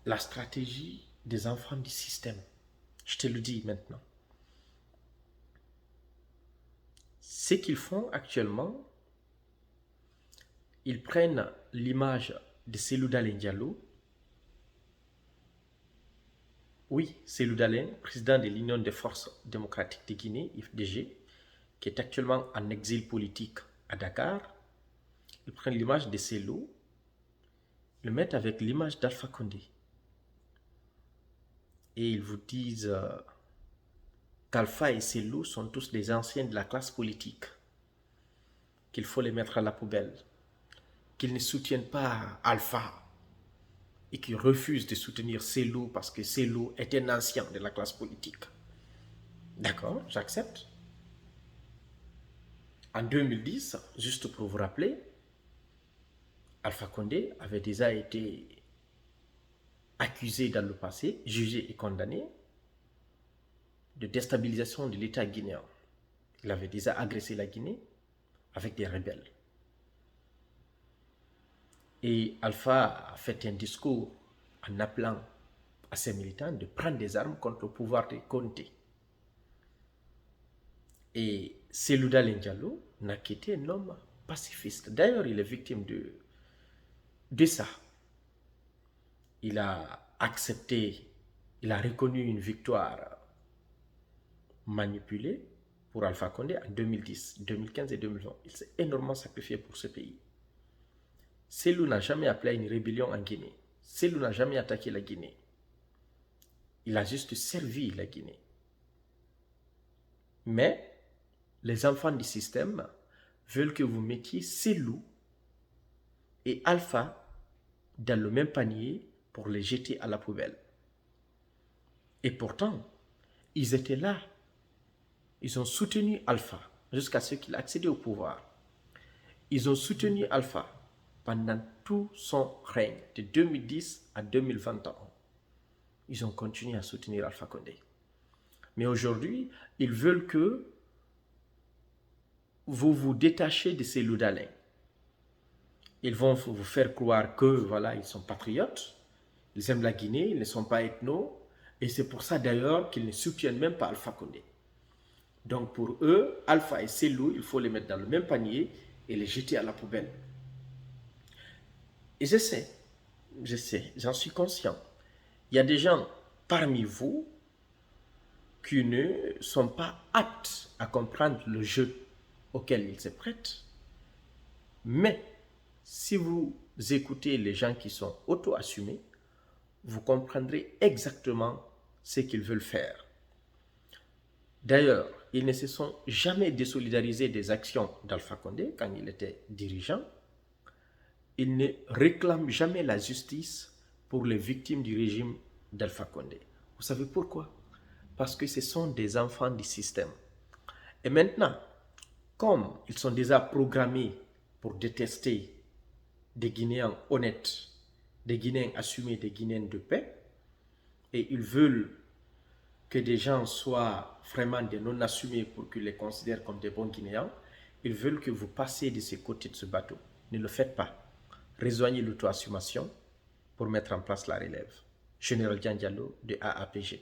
la stratégie des enfants du système. Je te le dis maintenant. Ce qu'ils font actuellement, ils prennent l'image de Cellou Dalein Diallo. Oui, Cellou Dalein, président de l'Union des forces démocratiques de Guinée, IFDG, qui est actuellement en exil politique à Dakar. Ils prennent l'image de Cellou, le mettent avec l'image d'Alpha Condé. Et ils vous disent qu'Alpha et Cellou sont tous des anciens de la classe politique, qu'il faut les mettre à la poubelle, qu'ils ne soutiennent pas Alpha et qu'ils refusent de soutenir Cellou parce que Cellou est un ancien de la classe politique. D'accord, j'accepte. En 2010, juste pour vous rappeler, Alpha Condé avait déjà été accusé dans le passé, jugé et condamné de déstabilisation de l'État guinéen. Il avait déjà agressé la Guinée avec des rebelles. Et Alpha a fait un discours en appelant à ses militants de prendre des armes contre le pouvoir de Condé. Et Cellou Dalein Diallo n'a qu'été un homme pacifiste. D'ailleurs, il est victime de ça. Il a accepté, il a reconnu une victoire manipulée pour Alpha Condé en 2010, 2015 et 2020. Il s'est énormément sacrifié pour ce pays. Cellou n'a jamais appelé à une rébellion en Guinée. Cellou n'a jamais attaqué la Guinée. Il a juste servi la Guinée. Mais les enfants du système veulent que vous mettiez Cellou et Alpha dans le même panier pour les jeter à la poubelle. Et pourtant, ils étaient là. Ils ont soutenu Alpha jusqu'à ce qu'il accède au pouvoir. Ils ont soutenu Alpha pendant tout son règne, de 2010 à 2021. Ils ont continué à soutenir Alpha Condé. Mais aujourd'hui, ils veulent que vous vous détachez de ces Cellou Dalein. Ils vont vous faire croire que, voilà, ils sont patriotes, ils aiment la Guinée, ils ne sont pas ethnos, et c'est pour ça d'ailleurs qu'ils ne soutiennent même pas Alpha Condé. Donc pour eux, Alpha et Cellou, il faut les mettre dans le même panier et les jeter à la poubelle. Et je sais, j'en suis conscient. Il y a des gens parmi vous qui ne sont pas aptes à comprendre le jeu auquel ils se prêtent. Mais si vous écoutez les gens qui sont auto-assumés, vous comprendrez exactement ce qu'ils veulent faire. D'ailleurs, ils ne se sont jamais désolidarisés des actions d'Alpha Condé quand il était dirigeant. Ils ne réclament jamais la justice pour les victimes du régime d'Alpha Condé. Vous savez pourquoi? Parce que ce sont des enfants du système. Et maintenant, comme ils sont déjà programmés pour détester des Guinéens honnêtes, des Guinéens assumés, des Guinéens de paix, et ils veulent que des gens soient vraiment des non-assumés pour qu'ils les considèrent comme des bons Guinéens, ils veulent que vous passiez de ce côté de ce bateau. Ne le faites pas. Rejoignez l'auto-assumation pour mettre en place la relève. Général Dian Diallo de AAPG.